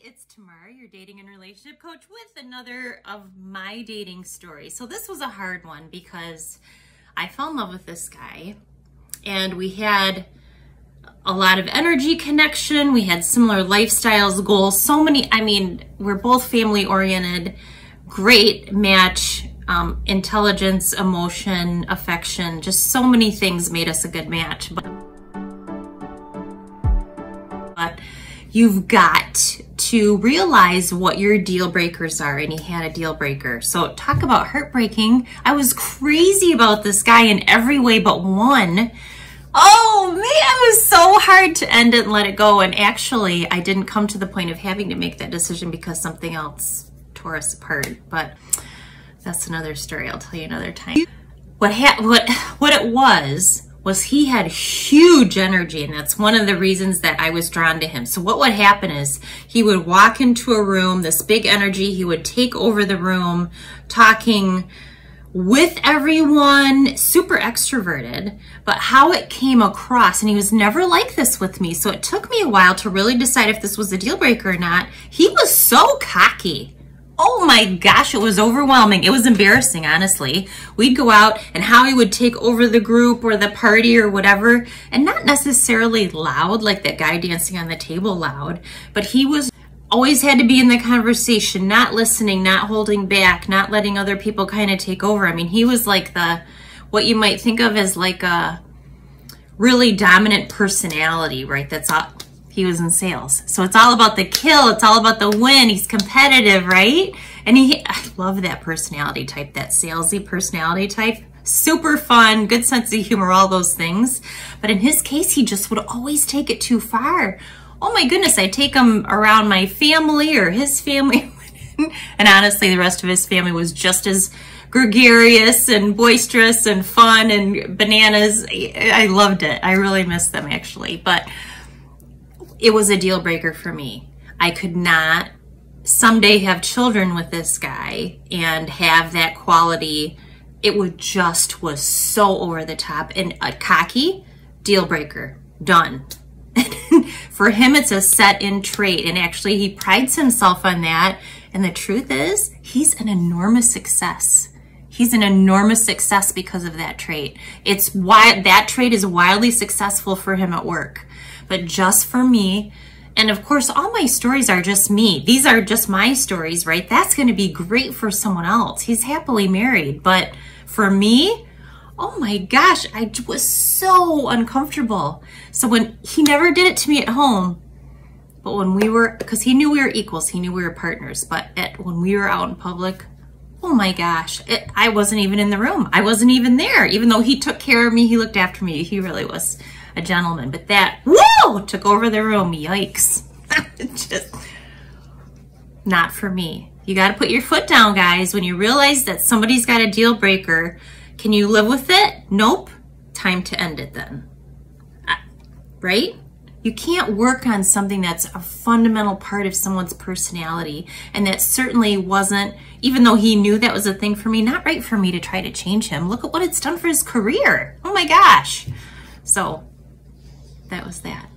it's Tamara, your dating and relationship coach, with another of my dating stories. So this was a hard one because I fell in love with this guy and we had a lot of energy connection. We had similar lifestyles, goals, so many. I mean, we're both family oriented, great match, intelligence, emotion, affection, just so many things made us a good match. But you've got to realize what your deal breakers are, and he had a deal breaker. So talk about heartbreaking. I was crazy about this guy in every way but one. Oh man, it was so hard to end it and let it go. And actually, I didn't come to the point of having to make that decision because something else tore us apart. But that's another story. I'll tell you another time. What it was he had huge energy, and that's one of the reasons that I was drawn to him. So what would happen is he would walk into a room, this big energy, he would take over the room, talking with everyone, super extroverted, but how it came across, and he was never like this with me, so it took me a while to really decide if this was a deal breaker or not. He was so cocky. Oh my gosh, it was overwhelming. It was embarrassing, honestly. We'd go out and how he would take over the group or the party or whatever, and not necessarily loud, like that guy dancing on the table loud, but he was always had to be in the conversation, not listening, not holding back, not letting other people kind of take over. I mean, he was like what you might think of as like a really dominant personality, right? That's all. He was in sales. So it's all about the kill. It's all about the win. He's competitive, right? And I love that personality type, that salesy personality type. Super fun, good sense of humor, all those things. But in his case, he just would always take it too far. Oh my goodness, I'd take him around my family or his family. And honestly, the rest of his family was just as gregarious and boisterous and fun and bananas. I loved it. I really missed them, actually. But it was a deal breaker for me. I could not someday have children with this guy and have that quality. It was so over the top and a cocky deal breaker. Done. For him, it's a set-in trait, and actually he prides himself on that. And the truth is, he's an enormous success. He's an enormous success because of that trait. It's why that trait is wildly successful for him at work. But just for me, and of course, all my stories are just me. These are just my stories, right? That's going to be great for someone else. He's happily married. But for me, oh my gosh, I was so uncomfortable. So when he never did it to me at home, but when we were, because he knew we were equals, he knew we were partners, but when we were out in public, oh my gosh, I wasn't even in the room. I wasn't even there. Even though he took care of me, he looked after me. He really was a gentleman, but that, whoa, took over the room. Yikes. Just not for me. You got to put your foot down, guys. When you realize that somebody's got a deal breaker, can you live with it? Nope. Time to end it then. Right? You can't work on something that's a fundamental part of someone's personality, and that certainly wasn't, even though he knew that was a thing for me, not right for me to try to change him. Look at what it's done for his career. Oh my gosh. So that was that.